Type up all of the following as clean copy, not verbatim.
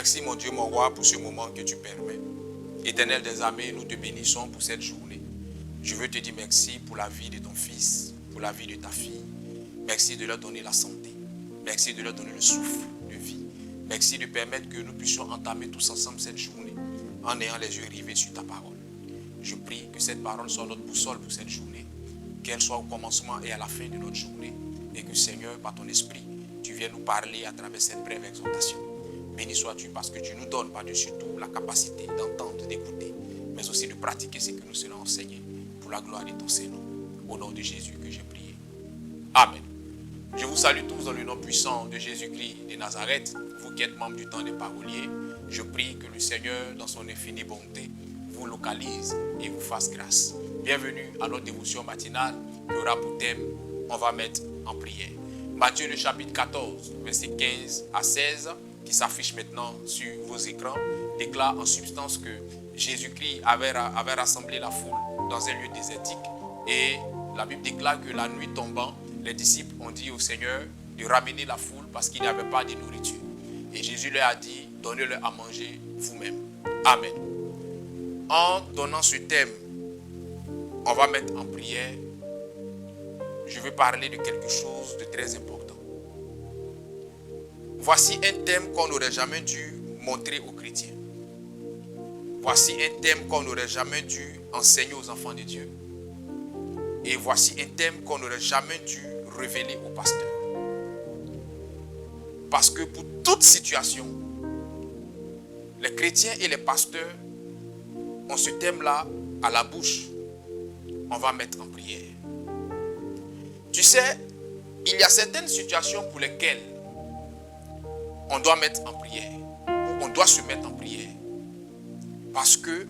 Merci mon Dieu, mon roi, pour ce moment que tu permets. Éternel des armées, nous te bénissons pour cette journée. Je veux te dire merci pour la vie de ton fils, pour la vie de ta fille. Merci de leur donner la santé. Merci de leur donner le souffle de vie. Merci de permettre que nous puissions entamer tous ensemble cette journée en ayant les yeux rivés sur ta parole. Je prie que cette parole soit notre boussole pour cette journée, qu'elle soit au commencement et à la fin de notre journée, et que Seigneur, par ton esprit, tu viennes nous parler à travers cette brève exhortation. Béni sois-tu parce que tu nous donnes par-dessus tout la capacité d'entendre, d'écouter, mais aussi de pratiquer ce que nous serons enseignés pour la gloire de ton Seigneur. Au nom de Jésus que j'ai prié. Amen. Je vous salue tous dans le nom puissant de Jésus-Christ de Nazareth. Vous qui êtes membres du temps des paroliers, je prie que le Seigneur, dans son infinie bonté, vous localise et vous fasse grâce. Bienvenue à notre dévotion matinale qui aura pour thème, on va mettre en prière. Matthieu le chapitre 14, verset 15 à 16, qui s'affiche maintenant sur vos écrans, déclare en substance que Jésus-Christ avait rassemblé la foule dans un lieu désertique et la Bible déclare que la nuit tombant, les disciples ont dit au Seigneur de ramener la foule parce qu'il n'y avait pas de nourriture. Et Jésus leur a dit, donnez-leur à manger vous-même. Amen. En donnant ce thème, on va mettre en prière. Je veux parler de quelque chose de très important. Voici un thème qu'on n'aurait jamais dû montrer aux chrétiens. Voici un thème qu'on n'aurait jamais dû enseigner aux enfants de Dieu. Et voici un thème qu'on n'aurait jamais dû révéler aux pasteurs. Parce que pour toute situation, les chrétiens et les pasteurs ont ce thème-là à la bouche. On va mettre en prière. Tu sais, il y a certaines situations pour lesquelles on doit mettre en prière. Ou on doit se mettre en prière. Parce que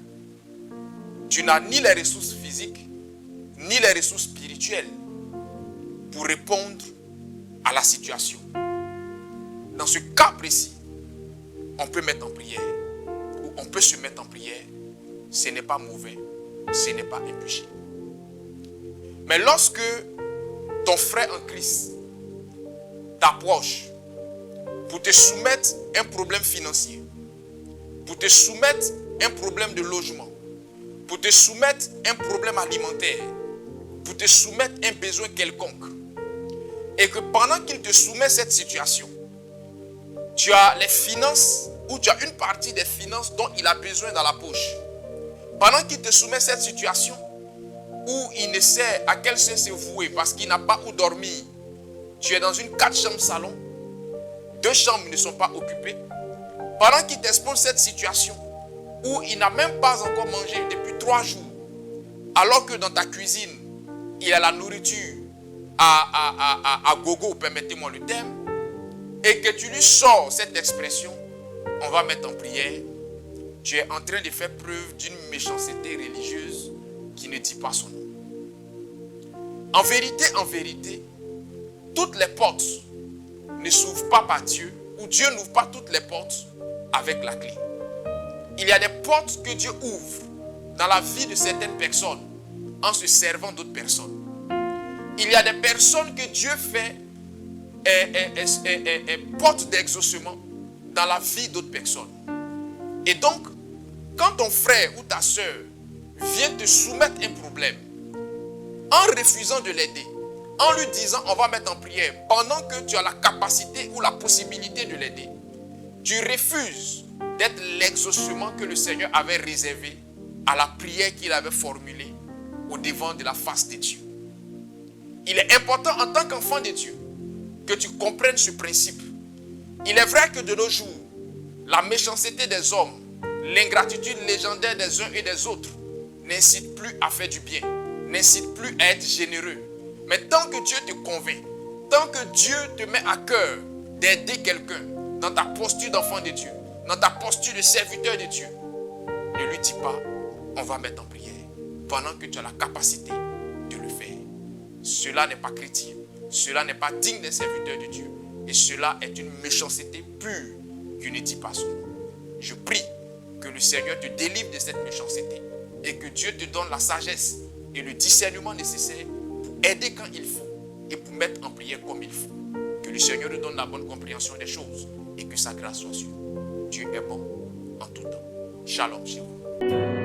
tu n'as ni les ressources physiques, ni les ressources spirituelles pour répondre à la situation. Dans ce cas précis, on peut mettre en prière. Ou on peut se mettre en prière. Ce n'est pas mauvais. Ce n'est pas un péché. Mais lorsque ton frère en Christ t'approche pour te soumettre un problème financier, pour te soumettre un problème de logement, pour te soumettre un problème alimentaire, pour te soumettre un besoin quelconque, et que pendant qu'il te soumet cette situation, tu as les finances ou tu as une partie des finances dont il a besoin dans la poche. Pendant qu'il te soumet cette situation, où il ne sait à quel sein se vouer parce qu'il n'a pas où dormir. Tu es dans une 4 chambres salon. 2 chambres ne sont pas occupées. Pendant qu'il t'expose cette situation où il n'a même pas encore mangé depuis 3 jours, alors que dans ta cuisine, il y a la nourriture à gogo, permettez-moi le terme, et que tu lui sors cette expression, on va mettre en prière. Tu es en train de faire preuve d'une méchanceté religieuse qui ne dit pas son nom. En vérité, toutes les portes ne s'ouvrent pas par Dieu, ou Dieu n'ouvre pas toutes les portes avec la clé. Il y a des portes que Dieu ouvre dans la vie de certaines personnes en se servant d'autres personnes. Il y a des personnes que Dieu fait porte d'exaucement dans la vie d'autres personnes. Et donc, quand ton frère ou ta soeur vient te soumettre un problème, en refusant de l'aider, en lui disant on va mettre en prière, pendant que tu as la capacité ou la possibilité de l'aider, tu refuses d'être l'exaucement que le Seigneur avait réservé à la prière qu'il avait formulée au devant de la face de Dieu. Il est important en tant qu'enfant de Dieu que tu comprennes ce principe. Il est vrai que de nos jours, la méchanceté des hommes, l'ingratitude légendaire des uns et des autres n'incite plus à faire du bien, n'incite plus à être généreux. Mais tant que Dieu te convainc, tant que Dieu te met à cœur d'aider quelqu'un dans ta posture d'enfant de Dieu, dans ta posture de serviteur de Dieu, ne lui dis pas, on va mettre en prière, pendant que tu as la capacité de le faire. Cela n'est pas chrétien, cela n'est pas digne d'un serviteur de Dieu, et cela est une méchanceté pure qui ne dit pas son nom. Je prie que le Seigneur te délivre de cette méchanceté et que Dieu te donne la sagesse et le discernement nécessaire pour aider quand il faut et pour mettre en prière comme il faut. Que le Seigneur nous donne la bonne compréhension des choses et que sa grâce soit sur nous. Dieu est bon en tout temps. Shalom chez vous.